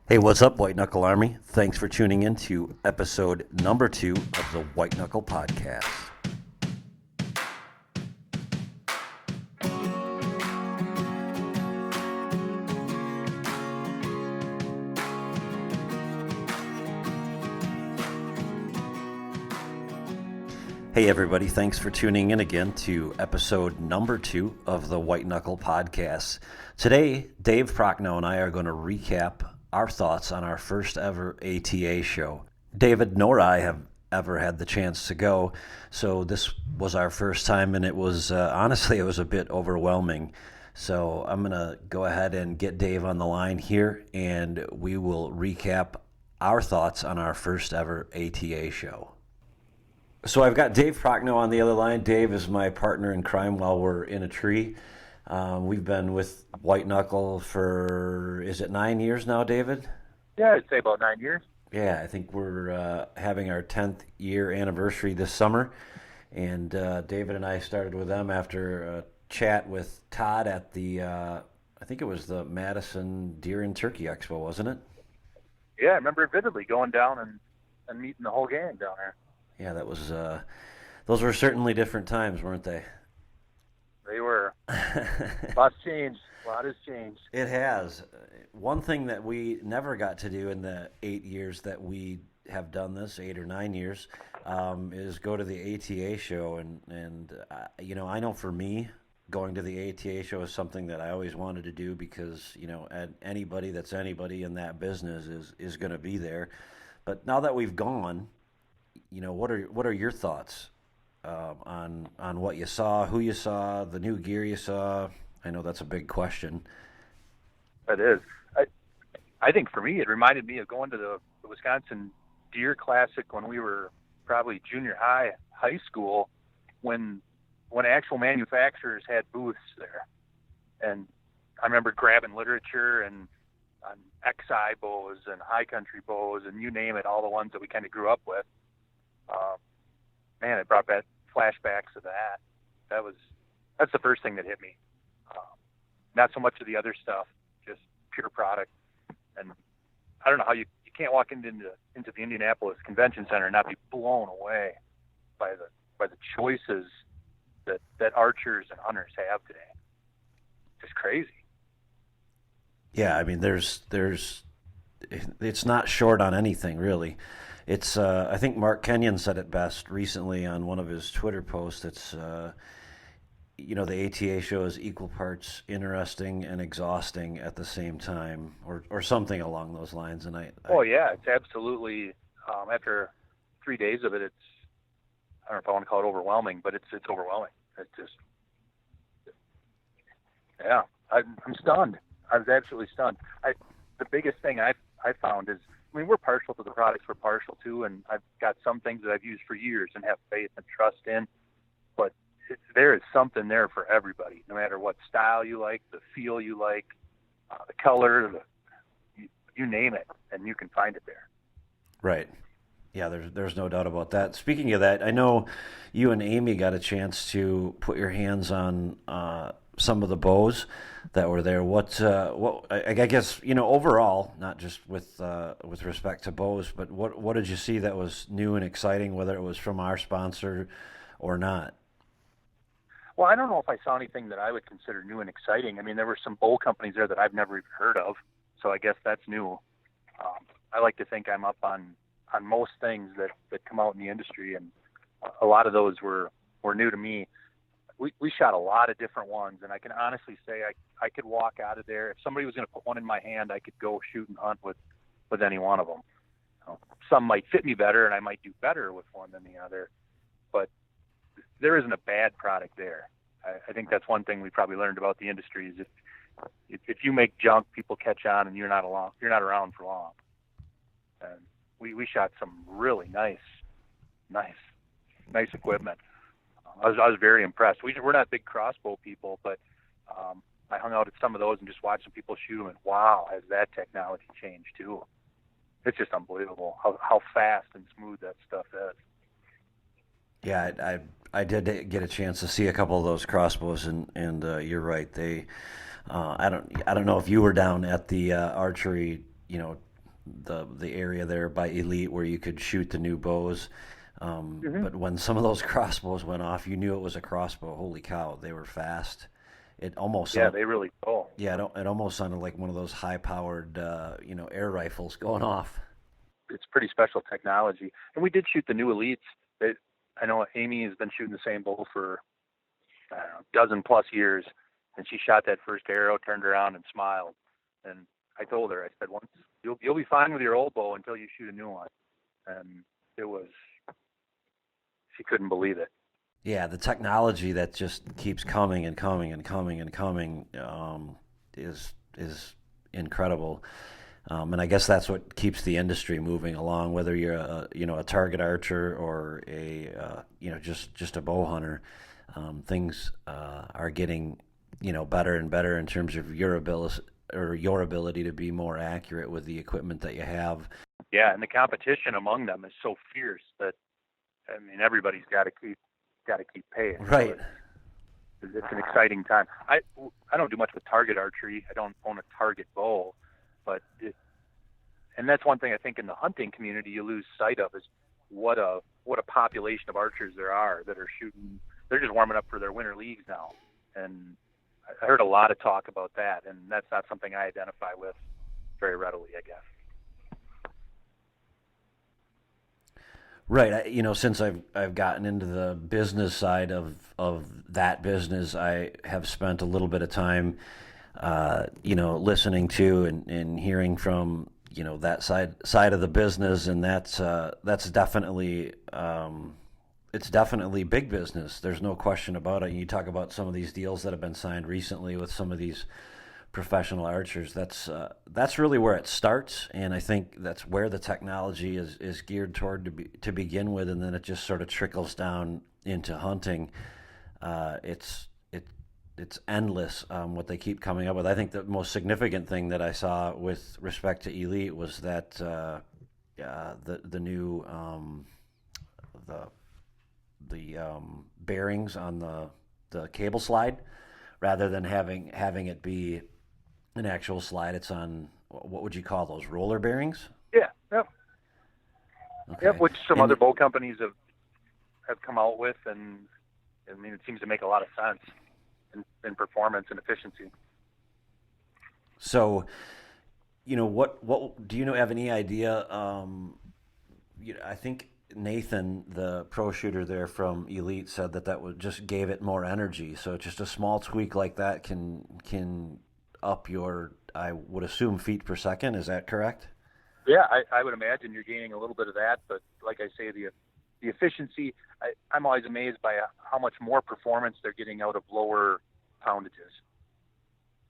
Hey, what's up, White Knuckle Army? Thanks for tuning in to episode number 2 of the White Knuckle Podcast. Hey, everybody, thanks for tuning in again to episode number 2 of the White Knuckle Podcast. Today, Dave Prochnow and I are going to recap our thoughts on our first ever ATA show. David nor I have ever had the chance to go, so this was our first time, and it was honestly, it was a bit overwhelming. So I'm going to go ahead and get Dave on the line here, and we will recap our thoughts on our first ever ATA show. So I've got Dave Prochnow on the other line. Dave is my partner in crime while we're in a tree. We've been with White Knuckle for, is it 9 years now, David? Yeah, I'd say about 9 years. Yeah, I think we're having our 10th year anniversary this summer. And David and I started with them after a chat with Todd at the, I think it was the Madison Deer and Turkey Expo, wasn't it? Yeah, I remember vividly going down and meeting the whole gang down there. Yeah, that was, those were certainly different times, weren't they? They were. Lots changed. A lot has changed. It has. One thing that we never got to do in the 8 years that we have done this, 8 or 9 years, is go to the ATA show. And you know, I know for me, going to the ATA show is something that I always wanted to do because, you know, anybody that's anybody in that business is going to be there. But now that we've gone, you know, what are your thoughts on what you saw, who you saw, the new gear you saw? I know that's a big question. That is. I think for me, it reminded me of going to the Wisconsin Deer Classic when we were probably junior high school, when actual manufacturers had booths there. And I remember grabbing literature and on XI bows and high country bows and you name it, all the ones that we kind of grew up with. Man, it brought back flashbacks of that. That's the first thing that hit me. Not so much of the other stuff, just pure product. And I don't know how you can't walk into the Indianapolis Convention Center and not be blown away by the choices that archers and hunters have today. Just crazy. Yeah, I mean, it's not short on anything really. It's I think Mark Kenyon said it best recently on one of his Twitter posts. It's you know, the ATA show is equal parts interesting and exhausting at the same time, or something along those lines. And oh yeah, it's absolutely. After 3 days of it, I don't know if I want to call it overwhelming, but it's overwhelming. It's just, yeah, I'm stunned. I was absolutely stunned. The biggest thing I found is, I mean, we're partial to the products we're partial to, and I've got some things that I've used for years and have faith and trust in, but there is something there for everybody, no matter what style you like, the feel you like, the color, you name it, and you can find it there. Right. Yeah, there's no doubt about that. Speaking of that, I know you and Amy got a chance to put your hands on some of the bows that were there. What I guess, you know, overall, not just with respect to bows, but what did you see that was new and exciting, whether it was from our sponsor or not? Well, I don't know if I saw anything that I would consider new and exciting. I mean, there were some bow companies there that I've never even heard of, so I guess that's new. I like to think I'm up on most things that come out in the industry, and a lot of those were new to me. We shot a lot of different ones, and I can honestly say I could walk out of there. If somebody was going to put one in my hand, I could go shoot and hunt with any one of them. Some might fit me better, and I might do better with one than the other, but there isn't a bad product there. I think that's one thing we probably learned about the industry is if you make junk, people catch on, and you're not around for long. And we shot some really nice equipment. I was very impressed. We're not big crossbow people, but I hung out at some of those and just watched some people shoot them, and wow, has that technology changed too? It's just unbelievable how fast and smooth that stuff is. Yeah, I did get a chance to see a couple of those crossbows, and you're right. They, I don't know if you were down at the archery, you know, the area there by Elite where you could shoot the new bows. But when some of those crossbows went off, you knew it was a crossbow. Holy cow, they were fast. It almost they really go. Yeah, it almost sounded like one of those high-powered, air rifles going off. It's pretty special technology. And we did shoot the new Elites. I know Amy has been shooting the same bow for, I don't know, dozen plus years. And she shot that first arrow, turned around and smiled. And I told her, I said, once you'll be fine with your old bow until you shoot a new one. And she couldn't believe it. Yeah, the technology that just keeps coming and coming and coming and coming is incredible. And I guess that's what keeps the industry moving along. Whether you're a target archer or just a bow hunter, things are getting better and better in terms of your ability to be more accurate with the equipment that you have. Yeah, and the competition among them is so fierce that everybody's got to keep paying. Right. So it's an exciting time. I don't do much with target archery. I don't own a target bow, and that's one thing I think in the hunting community you lose sight of is what a population of archers there are that are shooting. They're just warming up for their winter leagues now, and I heard a lot of talk about that, and that's not something I identify with very readily, I guess. Right. Since I've gotten into the business side of that business, I have spent a little bit of time, listening to and hearing from, that side of the business, and that's definitely it's definitely big business. There's no question about it. And you talk about some of these deals that have been signed recently with some of these professional archers. That's really where it starts, and I think that's where the technology is geared toward to begin with, and then it just sort of trickles down into hunting. It's endless what they keep coming up with. I think the most significant thing that I saw with respect to Elite was that the new bearings on the cable slide, rather than having it be an actual slide, it's on, what would you call those, roller bearings? Yeah, yep. Okay. Yep, which some other bow companies have come out with, and it seems to make a lot of sense in performance and efficiency. So, what do you have any idea? I think Nathan, the pro shooter there from Elite, said that would just gave it more energy. So just a small tweak like that can up your, I would assume, feet per second. Is that correct? Yeah, I would imagine you're gaining a little bit of that, but like I say, the efficiency, I'm always amazed by how much more performance they're getting out of lower poundages.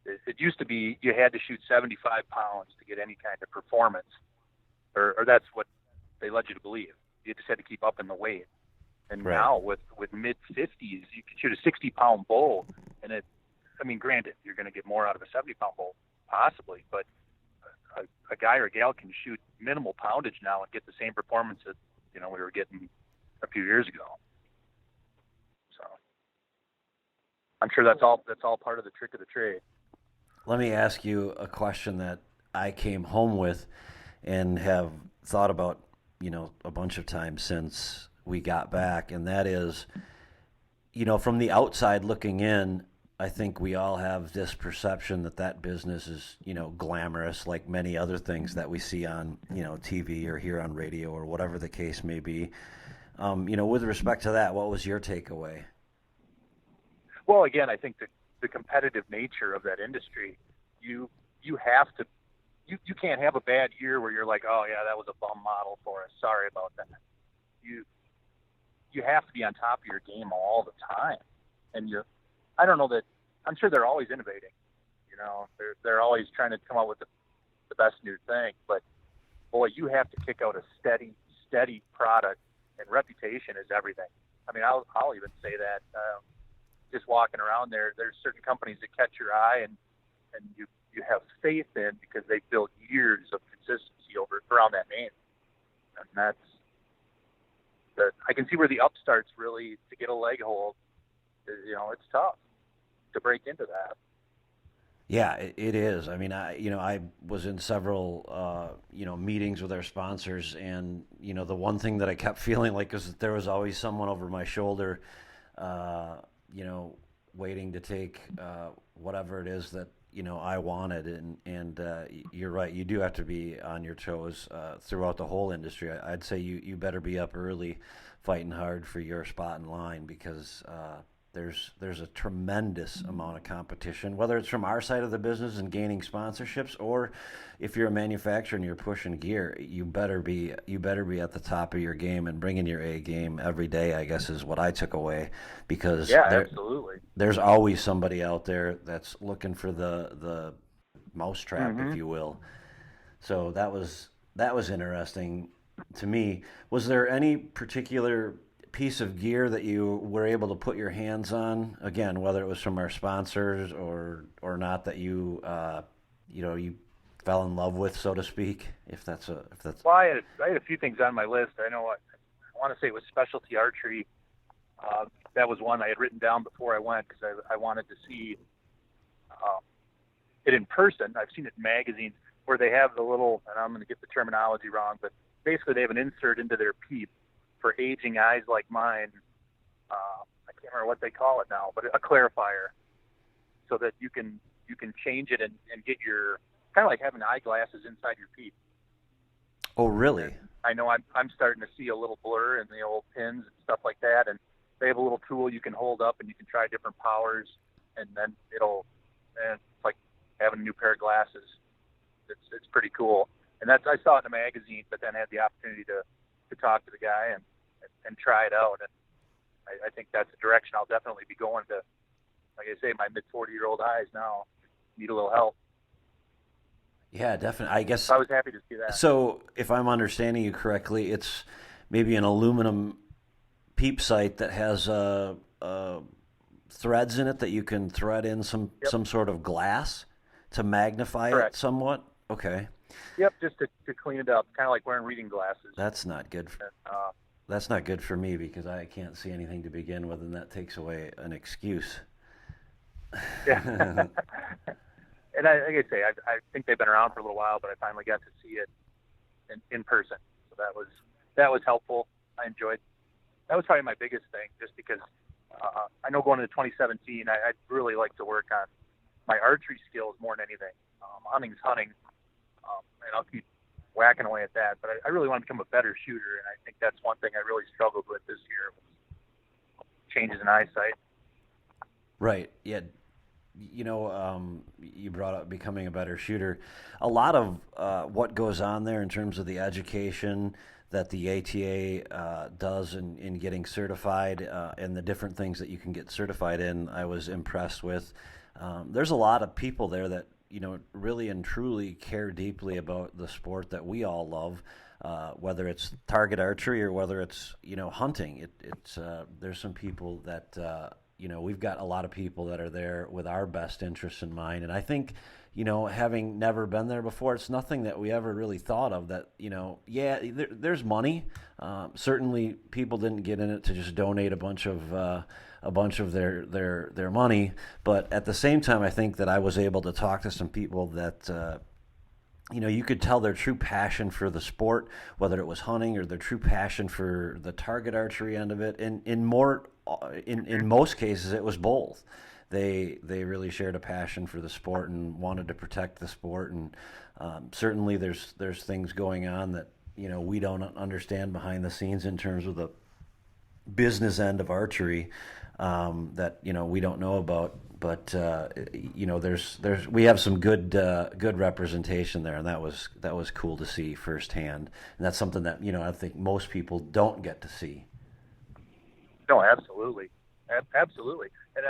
It used to be you had to shoot 75 pounds to get any kind of performance, or that's what they led you to believe. You just had to keep up in the weight. And right. Now with mid-50s, you can shoot a 60-pound bow, and granted, you're going to get more out of a 70-pound bow, possibly, but a guy or a gal can shoot minimal poundage now and get the same performance that we were getting a few years ago. So I'm sure that's all part of the trick of the trade. Let me ask you a question that I came home with and have thought about, a bunch of times since we got back, and that is, from the outside looking in, I think we all have this perception that business is, glamorous, like many other things that we see on, TV or hear on radio or whatever the case may be. With respect to that, what was your takeaway? Well, again, I think the competitive nature of that industry, you have to, you can't have a bad year where you're like, oh yeah, that was a bum model for us. Sorry about that. You have to be on top of your game all the time, and I don't know that. I'm sure they're always innovating. They're always trying to come up with the best new thing. But boy, you have to kick out a steady product, and reputation is everything. I'll even say that just walking around there's certain companies that catch your eye and you have faith in because they've built years of consistency around that name, and that's. I can see where the upstarts really, to get a leg hold, it's tough to break into that. Yeah, it is. I mean, I was in several, meetings with our sponsors, and the one thing that I kept feeling like is that there was always someone over my shoulder, uh, you know, waiting to take whatever it is that I wanted, and you're right. You do have to be on your toes throughout the whole industry. I'd say you better be up early, fighting hard for your spot in line because. There's a tremendous amount of competition, whether it's from our side of the business and gaining sponsorships, or if you're a manufacturer and you're pushing gear, you better be at the top of your game and bringing your A game every day. I guess is what I took away, because Yeah, absolutely. there's always somebody out there that's looking for the mousetrap, Mm-hmm. if you will. So that was interesting to me. Was there any particular piece of gear that you were able to put your hands on? Again, whether it was from our sponsors or not, that you fell in love with, so to speak. If that's Well, I had a few things on my list. I know I want to say it was specialty archery. That was one I had written down before I went because I wanted to see it in person. I've seen it in magazines where they have the little, and I'm going to get the terminology wrong, but basically they have an insert into their peep for aging eyes like mine. I can't remember what they call it now, but a clarifier, so that you can change it and get your, kind of like having eyeglasses inside your peep. Oh, really? I know I'm starting to see a little blur in the old pins and stuff like that, and they have a little tool you can hold up and you can try different powers, and then it's like having a new pair of glasses. It's pretty cool. And I saw it in a magazine, but then had the opportunity to talk to the guy and try it out. And I think that's the direction I'll definitely be going to. Like I say, my mid-40-year-old eyes now need a little help. Yeah, definitely. I guess So I was happy to see that. so. If I'm understanding you correctly, it's maybe an aluminum peep sight that has threads in it that you can thread in some Yep. some sort of glass to magnify Correct. it somewhat. Okay, Yep, just to clean it up, kind of like wearing reading glasses. that's not good. And, That's not good for me because I can't see anything to begin with, and that takes away an excuse. yeah. And like I say, I think they've been around for a little while, but I finally got to see it in person. So that was helpful. I enjoyed. That was probably my biggest thing, just because I know going into 2017, I'd really like to work on my archery skills more than anything. Hunting's hunting, and I'll keep whacking away at that. But I really want to become a better shooter, and I think that's one thing I really struggled with this year, was changes in eyesight. Right. Yeah. You brought up becoming a better shooter. A lot of what goes on there in terms of the education that the ATA does in getting certified and the different things that you can get certified in, I was impressed with. There's a lot of people there that really and truly care deeply about the sport that we all love, whether it's target archery or whether it's hunting. There's some people that we've got a lot of people that are there with our best interests in mind, and I think having never been there before, it's nothing that we ever really thought of. That there's money. Certainly, people didn't get in it to just donate a bunch of their money, but at the same time, I think that I was able to talk to some people that you could tell their true passion for the sport, whether it was hunting or their true passion for the target archery end of it. And in most cases, it was both. They really shared a passion for the sport and wanted to protect the sport. And certainly, there's things going on that we don't understand behind the scenes in terms of the business end of archery that we don't know about. But we have some good representation there, and that was cool to see firsthand. And that's something that I think most people don't get to see. No, absolutely, absolutely. And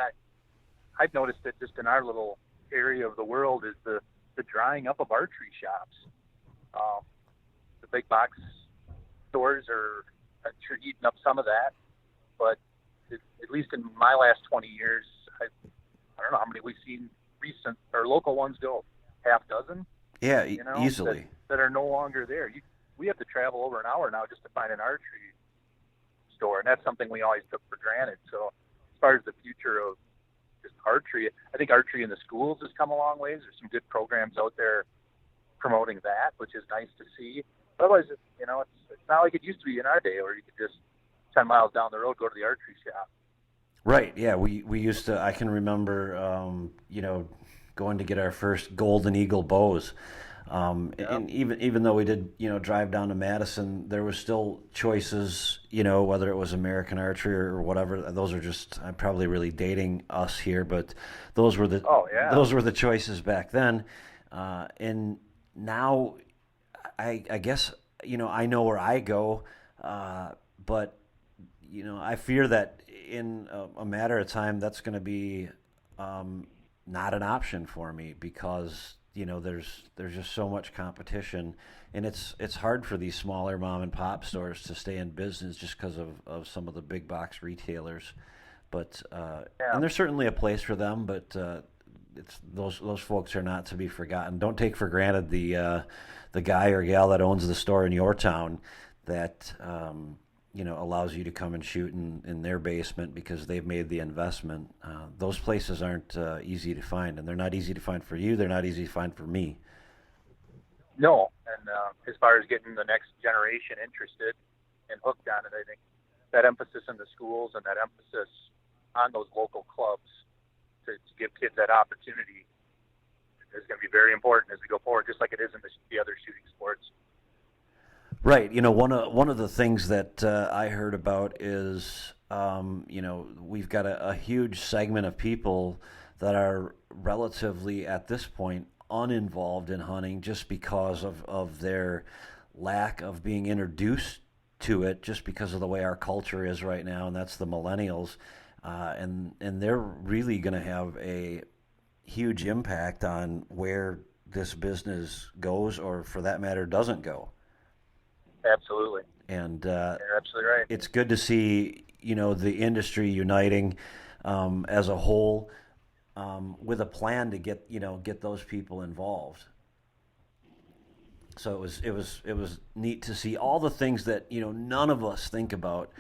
I've noticed that just in our little area of the world is the drying up of archery shops. The big box stores are sure eating up some of that, but at least in my last 20 years, I don't know how many we've seen recent or local ones go. Half dozen? Yeah, easily. That are no longer there. We have to travel over an hour now just to find an archery store, and that's something we always took for granted. So as far as the future of just archery. I think archery in the schools has come a long ways. There's some good programs out there promoting that, which is nice to see. Otherwise, it's not like it used to be in our day where you could just 10 miles down the road go to the archery shop. Right. Yeah. We used to. I can remember, going to get our first Golden Eagle bows. And even though we did, drive down to Madison, there was still choices, whether it was American Archery or whatever. Those are just, I'm probably really dating us here, but those were the choices back then. And now I guess, I know where I go, but, I fear that in a matter of time, that's going to be not an option for me because there's just so much competition, and it's hard for these smaller mom and pop stores to stay in business just because of some of the big box retailers. But and there's certainly a place for them, but it's those folks are not to be forgotten. Don't take for granted the guy or gal that owns the store in your town that allows you to come and shoot in their basement because they've made the investment. Those places aren't easy to find, and they're not easy to find for you. They're not easy to find for me. No, and as far as getting the next generation interested and hooked on it, I think that emphasis in the schools and that emphasis on those local clubs to give kids that opportunity is going to be very important as we go forward, just like it is in the other shooting sports. Right. One of the things that I heard about is, we've got a huge segment of people that are relatively, at this point, uninvolved in hunting just because of their lack of being introduced to it, just because of the way our culture is right now, and that's the millennials. And they're really going to have a huge impact on where this business goes, or for that matter, doesn't go. Absolutely. And you're absolutely right. It's good to see, the industry uniting as a whole with a plan to get those people involved. So it was neat to see all the things that, none of us think about.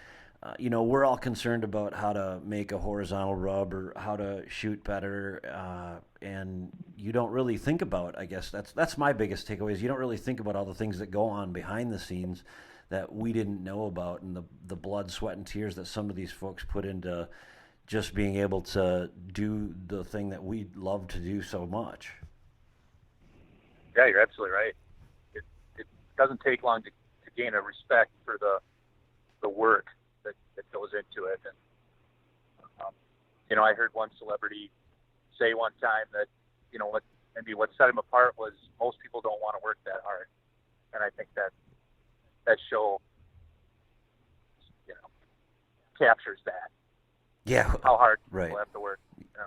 We're all concerned about how to make a horizontal rub or how to shoot better, and you don't really think about, I guess that's my biggest takeaway, is you don't really think about all the things that go on behind the scenes that we didn't know about, and the blood, sweat, and tears that some of these folks put into just being able to do the thing that we love to do so much. Yeah, you're absolutely right. It doesn't take long to gain a respect for the work that goes into it. And I heard one celebrity say one time that what set him apart was most people don't want to work that hard, and I think that show captures that. Yeah, how hard right. People have to work.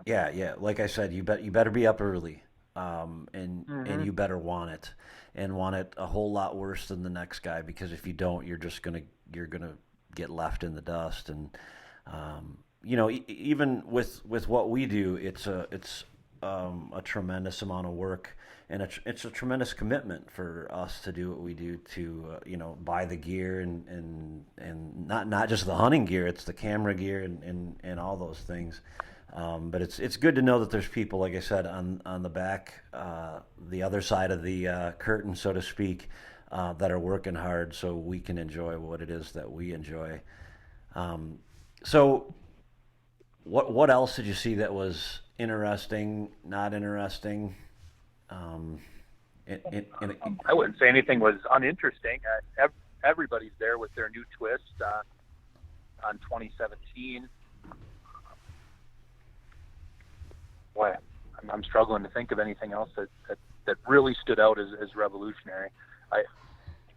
Yeah. Like I said, you better be up early, and you better want it a whole lot worse than the next guy, because if you don't, you're gonna get left in the dust. And even with what we do, it's a tremendous amount of work, and it's a tremendous commitment for us to do what we do, to buy the gear and not just the hunting gear, it's the camera gear and all those things. But it's good to know that there's people, like I said, on the back, the other side of the curtain, so to speak, that are working hard so we can enjoy what it is that we enjoy. So what else did you see that was interesting, not interesting? I wouldn't say anything was uninteresting. Everybody's there with their new twist on 2017. Boy, I'm struggling to think of anything else that really stood out as revolutionary.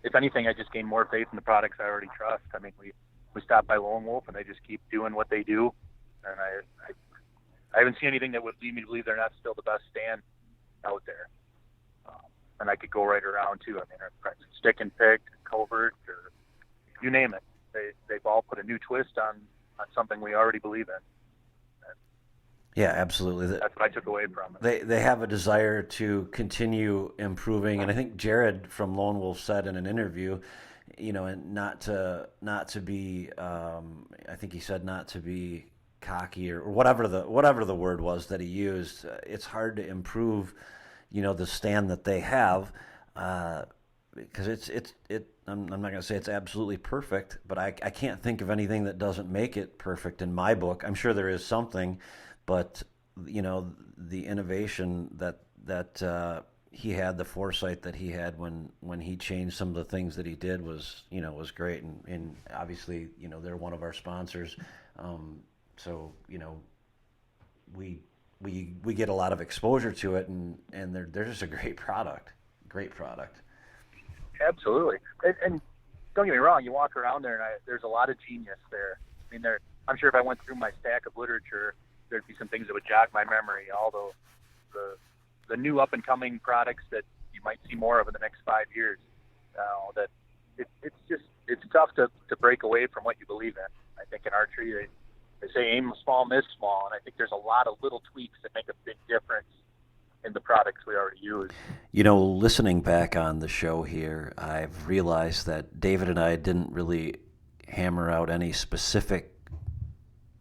If anything, I just gained more faith in the products I already trust. I mean, we stopped by Lone Wolf, and they just keep doing what they do, and I haven't seen anything that would lead me to believe they're not still the best stand out there. And I could go right around too. I mean, Stick and Pick, Covert, or you name it. They've all put a new twist on something we already believe in. Yeah, absolutely. That's what I took away from it. They have a desire to continue improving, and I think Jared from Lone Wolf said in an interview, and not to be. I think he said not to be cocky or whatever the word was that he used. It's hard to improve, the stand that they have, because I'm not going to say it's absolutely perfect, but I can't think of anything that doesn't make it perfect in my book. I'm sure there is something, but the innovation that he had, the foresight that he had when he changed some of the things that he did was great, and obviously they're one of our sponsors, so we get a lot of exposure to it, and they're just a great product. Absolutely, and don't get me wrong, you walk around there and there's a lot of genius there. I mean, I'm sure if I went through my stack of literature, there'd be some things that would jog my memory. Although the new up and coming products that you might see more of in the next 5 years, that it's tough to break away from what you believe in. I think in archery they say aim small, miss small, and I think there's a lot of little tweaks that make a big difference in the products we already use. Listening back on the show here, I've realized that David and I didn't really hammer out any specific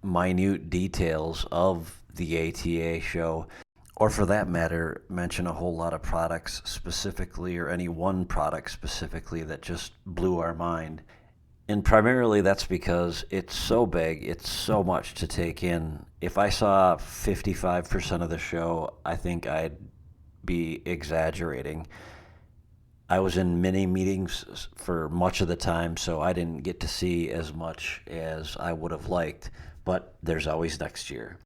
minute details of the ATA show, or for that matter, mention a whole lot of products specifically, or any one product specifically that just blew our mind. And primarily that's because it's so big, it's so much to take in. If I saw 55% of the show, I think I'd be exaggerating. I was in many meetings for much of the time, so I didn't get to see as much as I would have liked, but there's always next year.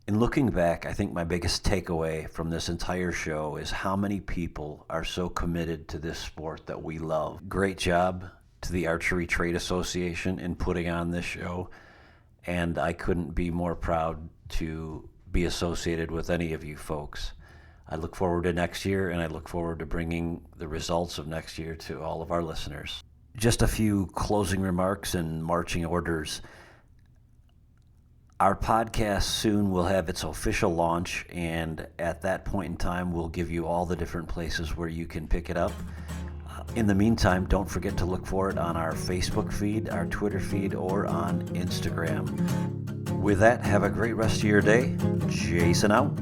In looking back, I think my biggest takeaway from this entire show is how many people are so committed to this sport that we love. Great job to the Archery Trade Association in putting on this show, and I couldn't be more proud to be associated with any of you folks. I look forward to next year, and I look forward to bringing the results of next year to all of our listeners. Just a few closing remarks and marching orders. Our podcast soon will have its official launch, and at that point in time, we'll give you all the different places where you can pick it up. In the meantime, don't forget to look for it on our Facebook feed, our Twitter feed, or on Instagram. With that, have a great rest of your day. Jason out.